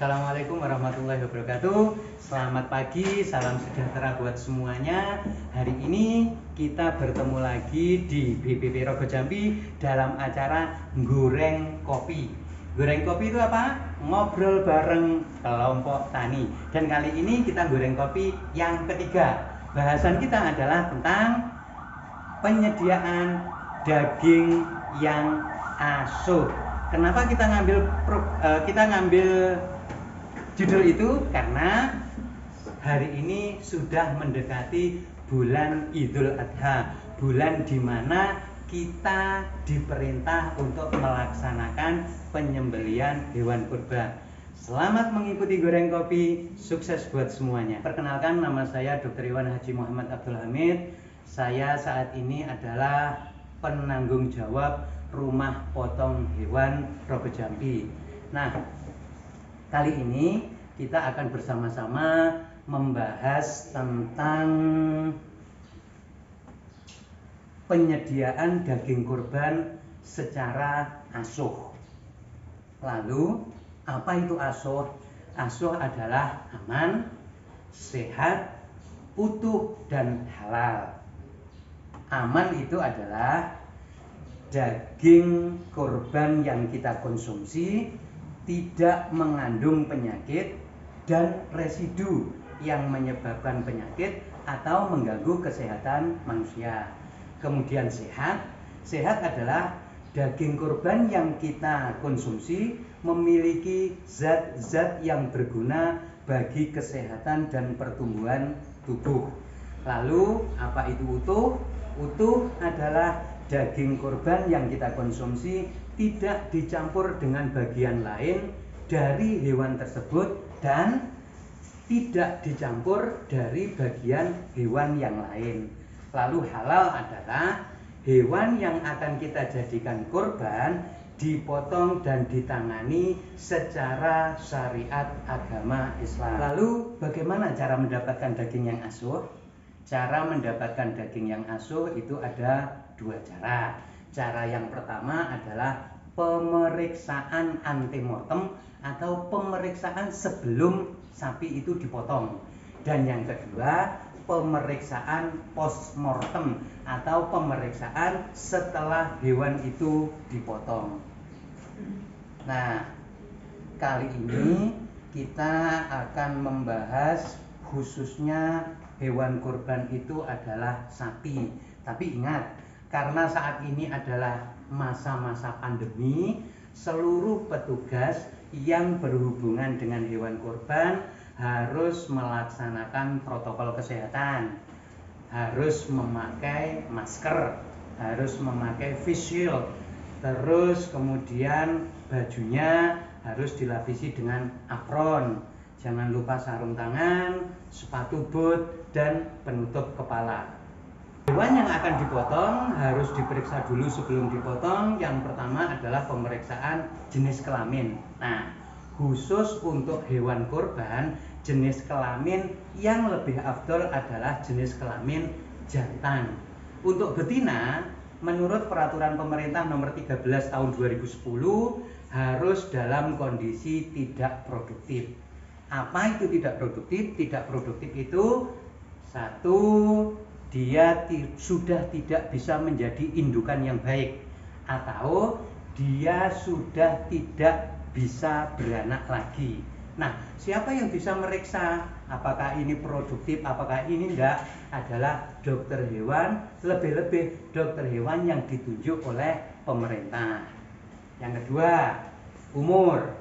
Assalamualaikum warahmatullahi wabarakatuh. Selamat pagi, salam sejahtera buat semuanya. Hari ini kita bertemu lagi di BPP Rogo Jambi dalam acara Goreng Kopi. Goreng kopi itu apa? Ngobrol bareng kelompok tani. Dan kali ini kita goreng kopi yang ketiga. Bahasan kita adalah tentang penyediaan daging yang asuh. Kenapa kita ngambil judul itu? Karena hari ini sudah mendekati bulan Idul Adha, bulan di mana kita diperintah untuk melaksanakan penyembelihan hewan kurban. Selamat mengikuti Goreng Kopi, sukses buat semuanya. Perkenalkan, nama saya Dr. Iwan Haji Muhammad Abdul Hamid. Saya saat ini adalah penanggung jawab Rumah Potong Hewan Rogo Jambi. Nah, kali ini kita akan bersama-sama membahas tentang penyediaan daging kurban secara asuh. Lalu, apa itu asuh? Asuh adalah aman, sehat, utuh, dan halal. Aman itu adalah daging kurban yang kita konsumsi tidak mengandung penyakit dan residu yang menyebabkan penyakit atau mengganggu kesehatan manusia. Kemudian sehat. Sehat adalah daging kurban yang kita konsumsi memiliki zat-zat yang berguna bagi kesehatan dan pertumbuhan tubuh. Lalu, apa itu utuh? Utuh adalah daging kurban yang kita konsumsi tidak dicampur dengan bagian lain dari hewan tersebut dan tidak dicampur dari bagian hewan yang lain. Lalu halal adalah hewan yang akan kita jadikan kurban dipotong dan ditangani secara syariat agama Islam. Lalu bagaimana cara mendapatkan daging yang asuh? Cara mendapatkan daging yang asuh itu ada dua cara. Cara yang pertama adalah pemeriksaan antemortem atau pemeriksaan sebelum sapi itu dipotong. Dan yang kedua, pemeriksaan postmortem atau pemeriksaan setelah hewan itu dipotong. Nah, kali ini kita akan membahas khususnya hewan kurban itu adalah sapi. Tapi ingat, karena saat ini adalah masa-masa pandemi, seluruh petugas yang berhubungan dengan hewan kurban harus melaksanakan protokol kesehatan, harus memakai masker, harus memakai face shield, terus kemudian bajunya harus dilapisi dengan apron, jangan lupa sarung tangan, sepatu boot, dan penutup kepala. Hewan yang akan dipotong harus diperiksa dulu sebelum dipotong. Yang pertama adalah pemeriksaan jenis kelamin. Nah, khusus untuk hewan kurban, jenis kelamin yang lebih afdol adalah jenis kelamin jantan. Untuk betina, menurut peraturan pemerintah nomor 13 tahun 2010 harus dalam kondisi tidak produktif. Apa itu tidak produktif? Tidak produktif itu satu, dia sudah tidak bisa menjadi indukan yang baik, atau dia sudah tidak bisa beranak lagi. Nah, siapa yang bisa meriksa apakah ini produktif, apakah ini enggak? Adalah dokter hewan, lebih-lebih dokter hewan yang ditunjuk oleh pemerintah. Yang kedua, umur.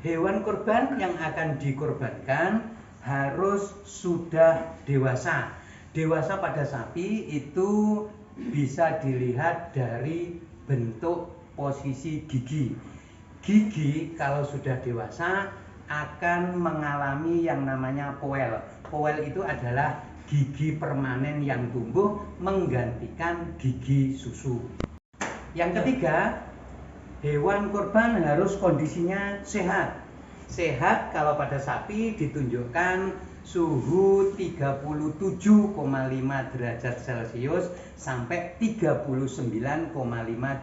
Hewan kurban yang akan dikorbankan harus sudah dewasa. Dewasa pada sapi itu bisa dilihat dari bentuk posisi gigi. Gigi kalau sudah dewasa akan mengalami yang namanya poel. Poel itu adalah gigi permanen yang tumbuh menggantikan gigi susu. Yang ketiga, hewan kurban harus kondisinya sehat. Sehat kalau pada sapi ditunjukkan suhu 37,5 derajat Celcius sampai 39,5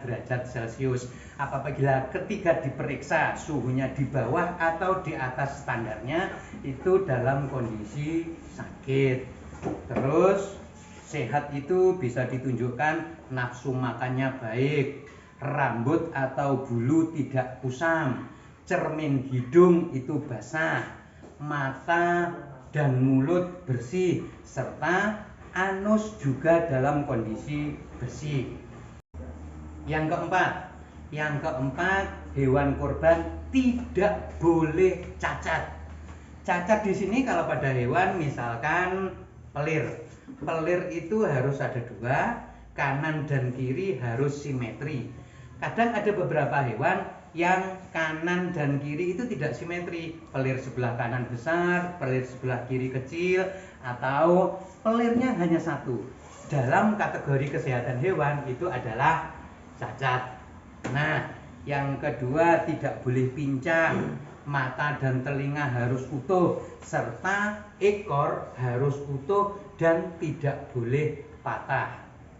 derajat Celcius. Apabila ketika diperiksa suhunya di bawah atau di atas standarnya, itu dalam kondisi sakit. Terus sehat itu bisa ditunjukkan nafsu makannya baik, rambut atau bulu tidak kusam, cermin hidung itu basah, mata dan mulut bersih, serta anus juga dalam kondisi bersih. Yang keempat, hewan kurban tidak boleh cacat. Cacat di sini kalau pada hewan misalkan pelir. Pelir itu harus ada dua, kanan dan kiri harus simetri. Kadang ada beberapa hewan yang kanan dan kiri itu tidak simetri. Pelir sebelah kanan besar, pelir sebelah kiri kecil, atau pelirnya hanya satu. Dalam kategori kesehatan hewan itu adalah cacat. Nah, yang kedua tidak boleh pincang, mata dan telinga harus utuh, serta ekor harus utuh dan tidak boleh patah.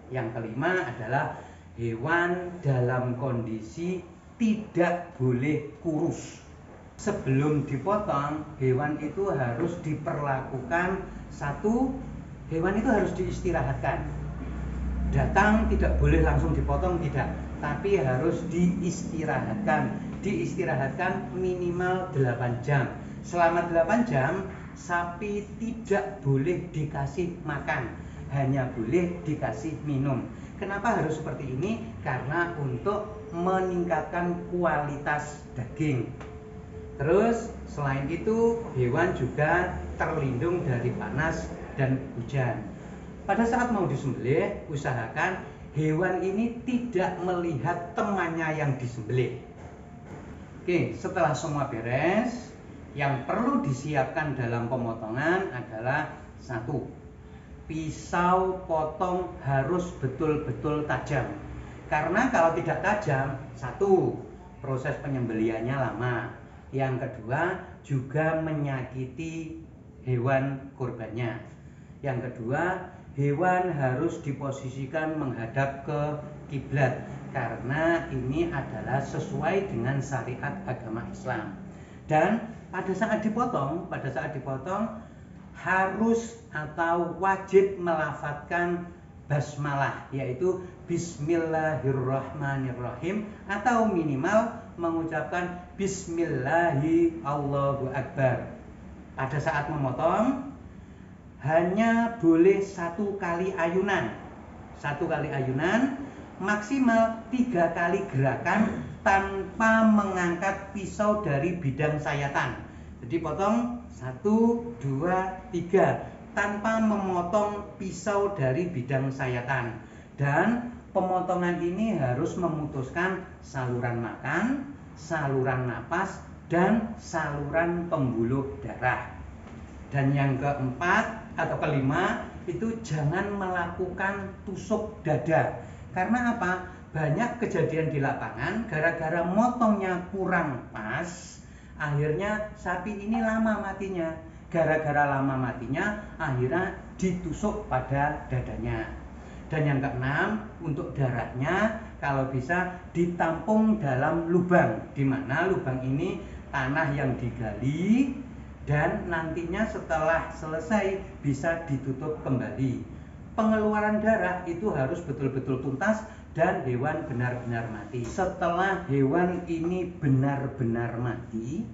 Yang kelima adalah hewan dalam kondisi tidak boleh kurus. Sebelum dipotong, hewan itu harus diperlakukan satu, hewan itu harus diistirahatkan. Datang tidak boleh langsung dipotong, tidak, tapi harus diistirahatkan. Diistirahatkan minimal 8 jam. Selama 8 jam, sapi tidak boleh dikasih makan, hanya boleh dikasih minum. Kenapa harus seperti ini? Karena untuk meningkatkan kualitas daging. Terus selain itu, hewan juga terlindung dari panas dan hujan. Pada saat mau disembelih, usahakan hewan ini tidak melihat temannya yang disembelih. Oke, setelah semua beres, yang perlu disiapkan dalam pemotongan adalah satu, pisau potong harus betul-betul tajam. Karena kalau tidak tajam, satu, proses penyembelihannya lama. Yang kedua, juga menyakiti hewan kurbannya. Yang kedua, hewan harus diposisikan menghadap ke kiblat karena ini adalah sesuai dengan syariat agama Islam. Dan pada saat dipotong harus atau wajib melafadzkan basmalah, yaitu Bismillahirrahmanirrahim, atau minimal mengucapkan Bismillahi Allahu Akbar. Pada saat memotong hanya boleh satu kali ayunan, maksimal 3 kali gerakan tanpa mengangkat pisau dari bidang sayatan. Jadi potong 1, 2, 3 tanpa memotong pisau dari bidang sayatan. Dan pemotongan ini harus memutuskan saluran makan, saluran napas, dan saluran pembuluh darah. Dan yang keempat atau kelima itu jangan melakukan tusuk dada. Karena apa? Banyak kejadian di lapangan gara-gara motongnya kurang pas, akhirnya sapi ini lama matinya. Gara-gara lama matinya, akhirnya ditusuk pada dadanya. Dan yang keenam, untuk darahnya kalau bisa ditampung dalam lubang, di mana lubang ini tanah yang digali dan nantinya setelah selesai bisa ditutup kembali. Pengeluaran darah itu harus betul-betul tuntas dan hewan benar-benar mati. Setelah hewan ini benar-benar mati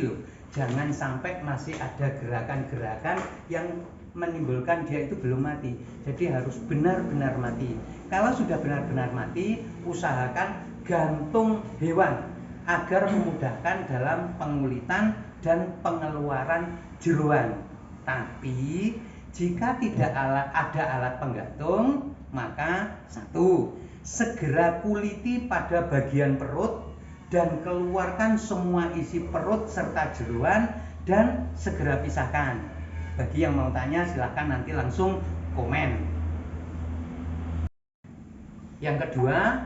loh, jangan sampai masih ada gerakan-gerakan yang menimbulkan dia itu belum mati. Jadi harus benar-benar mati. Kalau sudah benar-benar mati, usahakan gantung hewan agar memudahkan dalam pengulitan dan pengeluaran jeroan. Tapi jika tidak ada alat penggantung, maka satu, segera kuliti pada bagian perut dan keluarkan semua isi perut serta jeroan dan segera pisahkan. Bagi yang mau tanya silahkan nanti langsung komen. Yang kedua,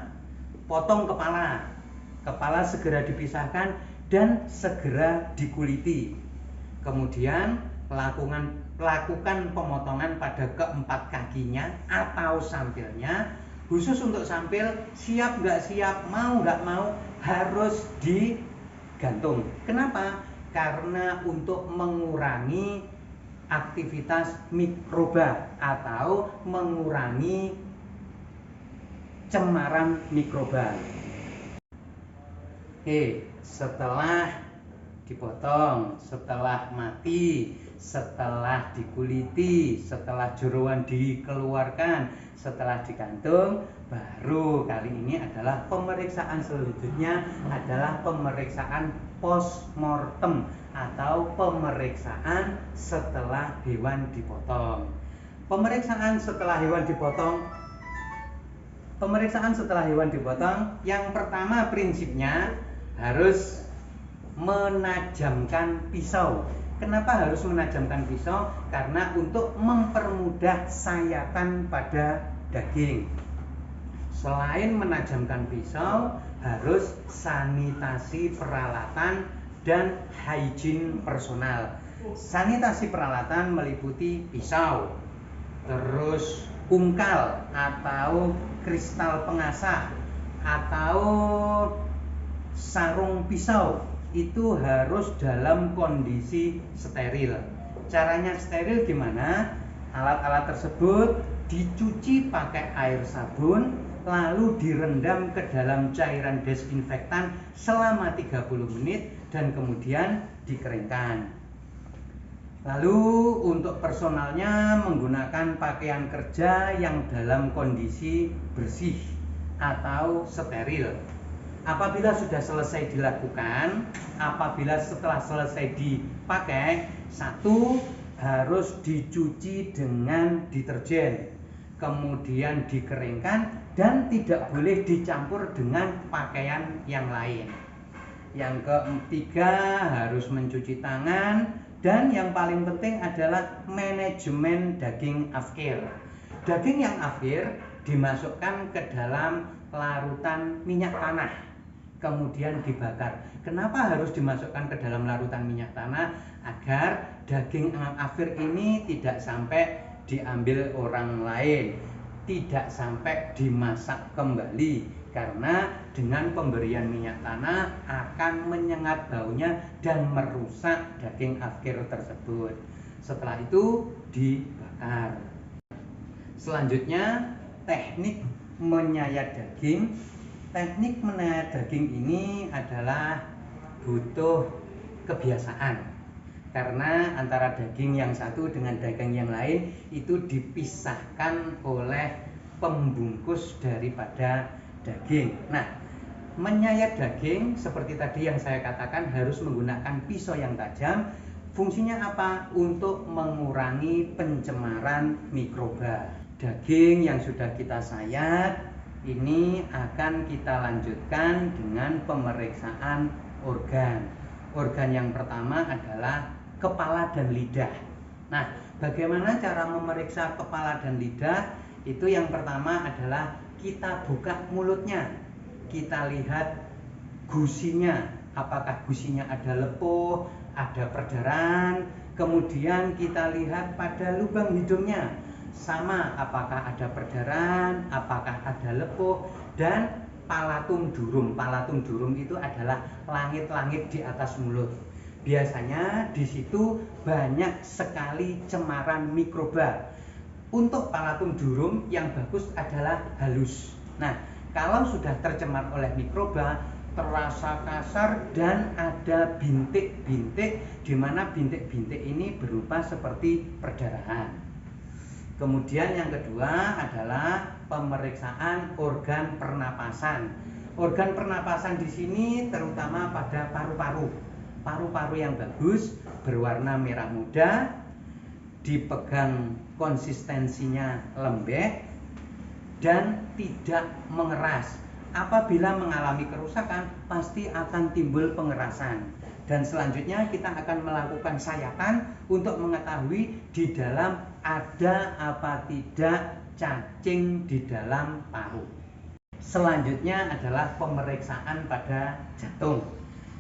potong kepala. Kepala segera dipisahkan dan segera dikuliti. Kemudian lakukan pemotongan pada keempat kakinya atau sampilnya. Khusus untuk sampil, siap nggak siap, mau nggak mau, harus digantung. Kenapa? Karena untuk mengurangi aktivitas mikroba atau mengurangi cemaran mikroba. Oke, setelah dipotong, setelah mati, setelah dikuliti, setelah jeroan dikeluarkan, setelah digantung, baru kali ini adalah pemeriksaan selanjutnya adalah pemeriksaan postmortem atau pemeriksaan setelah hewan dipotong. Pemeriksaan setelah hewan dipotong, yang pertama prinsipnya harus menajamkan pisau. Kenapa harus menajamkan pisau? Karena untuk mempermudah sayatan pada daging. Selain menajamkan pisau, harus sanitasi peralatan dan hygiene personal. Sanitasi peralatan meliputi pisau, terus ungkal atau kristal pengasah, atau sarung pisau itu harus dalam kondisi steril. Caranya steril gimana? Alat-alat tersebut dicuci pakai air sabun, lalu direndam ke dalam cairan desinfektan selama 30 menit dan kemudian dikeringkan. Lalu untuk personalnya menggunakan pakaian kerja yang dalam kondisi bersih atau steril. Apabila sudah selesai dilakukan, apabila setelah selesai dipakai, satu, harus dicuci dengan deterjen, kemudian dikeringkan dan tidak boleh dicampur dengan pakaian yang lain. Yang ketiga, harus mencuci tangan, dan yang paling penting adalah manajemen daging afkir. Daging yang afkir dimasukkan ke dalam larutan minyak tanah, kemudian dibakar. Kenapa harus dimasukkan ke dalam larutan minyak tanah? Agar daging afkir ini tidak sampai diambil orang lain, tidak sampai dimasak kembali, karena dengan pemberian minyak tanah akan menyengat baunya dan merusak daging afkir tersebut. Setelah itu dibakar. Selanjutnya, teknik menyayat daging. Teknik menyayat daging ini adalah butuh kebiasaan, karena antara daging yang satu dengan daging yang lain itu dipisahkan oleh pembungkus daripada daging. Nah, menyayat daging seperti tadi yang saya katakan harus menggunakan pisau yang tajam. Fungsinya apa? Untuk mengurangi pencemaran mikroba. Daging yang sudah kita sayat ini akan kita lanjutkan dengan pemeriksaan organ. Organ yang pertama adalah kepala dan lidah. Nah, bagaimana cara memeriksa kepala dan lidah? Itu yang pertama adalah kita buka mulutnya. Kita lihat gusinya, apakah gusinya ada lepuh, ada perdarahan. Kemudian kita lihat pada lubang hidungnya, sama apakah ada perdarahan, apakah ada lepuh, dan palatum durum. Palatum durum itu adalah langit-langit di atas mulut. Biasanya di situ banyak sekali cemaran mikroba. Untuk palatum durum yang bagus adalah halus. Nah, kalau sudah tercemar oleh mikroba, terasa kasar dan ada bintik-bintik, di mana bintik-bintik ini berupa seperti perdarahan. Kemudian yang kedua adalah pemeriksaan organ pernapasan. Organ pernapasan di sini terutama pada paru-paru. Paru-paru yang bagus, berwarna merah muda, dipegang konsistensinya lembek dan tidak mengeras. Apabila mengalami kerusakan, pasti akan timbul pengerasan. Dan selanjutnya kita akan melakukan sayatan untuk mengetahui di dalam ada apa tidak cacing di dalam paru. Selanjutnya adalah pemeriksaan pada jantung.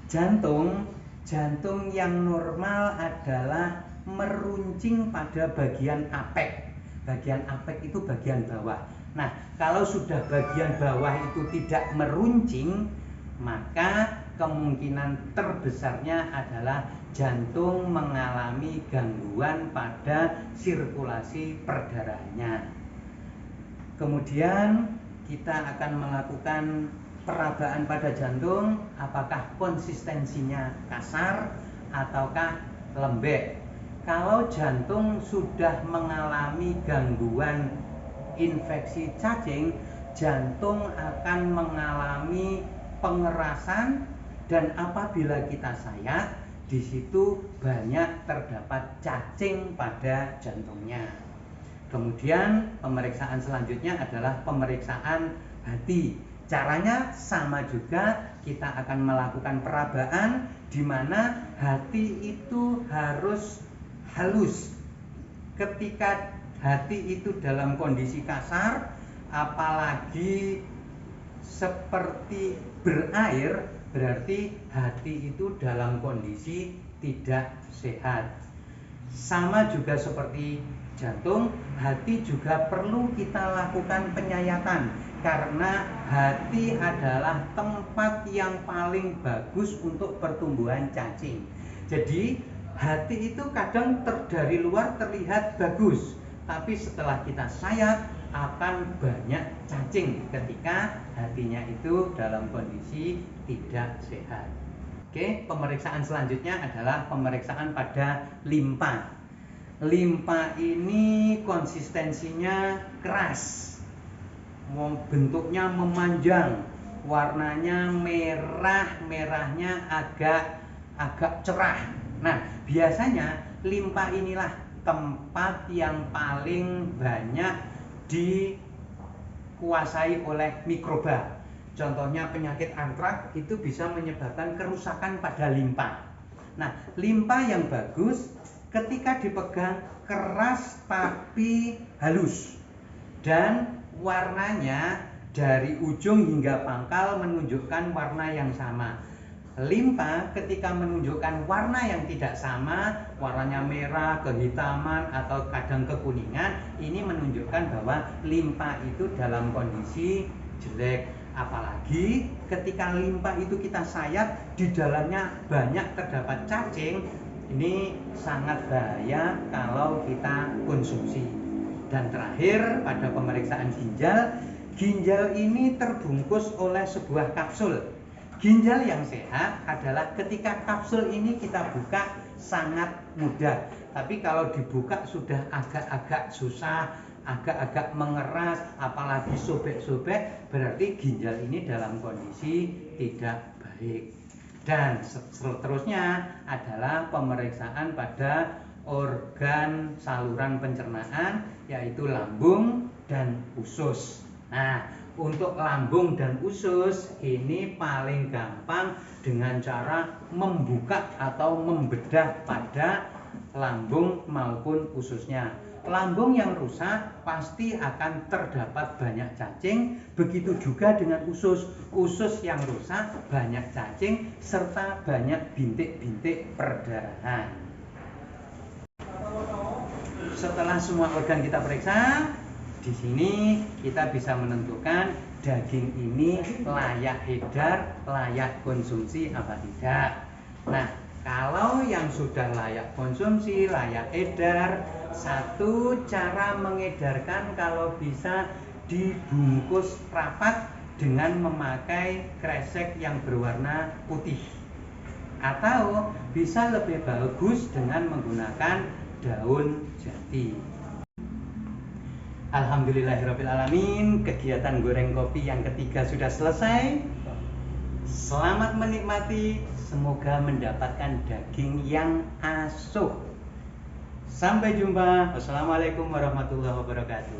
Jantung Jantung yang normal adalah meruncing pada bagian apek. Bagian apek itu bagian bawah. Nah, kalau sudah bagian bawah itu tidak meruncing, maka kemungkinan terbesarnya adalah jantung mengalami gangguan pada sirkulasi perdarahannya. Kemudian kita akan melakukan perabaan pada jantung, apakah konsistensinya kasar ataukah lembek. Kalau jantung sudah mengalami gangguan infeksi cacing, jantung akan mengalami pengerasan, dan apabila kita sayat, di situ banyak terdapat cacing pada jantungnya. Kemudian pemeriksaan selanjutnya adalah pemeriksaan hati. Caranya sama juga, kita akan melakukan perabaan di mana hati itu harus halus. Ketika hati itu dalam kondisi kasar, apalagi seperti berair, berarti hati itu dalam kondisi tidak sehat. Sama juga seperti jantung, hati juga perlu kita lakukan penyayatan, karena hati adalah tempat yang paling bagus untuk pertumbuhan cacing. Jadi hati itu kadang dari luar terlihat bagus, tapi setelah kita sayat akan banyak cacing ketika hatinya itu dalam kondisi tidak sehat. Oke, pemeriksaan selanjutnya adalah pemeriksaan pada limpa. Limpa ini konsistensinya keras, bentuknya memanjang, warnanya merah, merahnya agak cerah. Nah, biasanya limpa inilah tempat yang paling banyak dikuasai oleh mikroba. Contohnya penyakit antrak itu bisa menyebabkan kerusakan pada limpa. Nah, limpa yang bagus ketika dipegang keras tapi halus, dan warnanya dari ujung hingga pangkal menunjukkan warna yang sama. Limpa ketika menunjukkan warna yang tidak sama, warnanya merah, kehitaman, atau kadang kekuningan, ini menunjukkan bahwa limpa itu dalam kondisi jelek. Apalagi ketika limpa itu kita sayat, di dalamnya banyak terdapat cacing, ini sangat bahaya kalau kita konsumsi. Dan terakhir, pada pemeriksaan ginjal, ginjal ini terbungkus oleh sebuah kapsul. Ginjal yang sehat adalah ketika kapsul ini kita buka sangat mudah, tapi kalau dibuka sudah agak-agak susah, agak-agak mengeras, apalagi sobek-sobek, berarti ginjal ini dalam kondisi tidak baik. Dan seterusnya adalah pemeriksaan pada organ saluran pencernaan, yaitu lambung dan usus. Nah, untuk lambung dan usus ini paling gampang dengan cara membuka atau membedah pada lambung maupun ususnya. Lambung yang rusak pasti akan terdapat banyak cacing, begitu juga dengan usus. Usus yang rusak banyak cacing serta banyak bintik-bintik perdarahan. Setelah semua organ kita periksa, di sini kita bisa menentukan daging ini layak edar, layak konsumsi apa tidak. Nah, kalau yang sudah layak konsumsi, layak edar, satu cara mengedarkan kalau bisa dibungkus rapat dengan memakai kresek yang berwarna putih, atau bisa lebih bagus dengan menggunakan daun jati. Alhamdulillahirrabbilalamin, kegiatan goreng kopi yang ketiga sudah selesai. Selamat menikmati, semoga mendapatkan daging yang asuh. Sampai jumpa. Wassalamualaikum warahmatullahi wabarakatuh.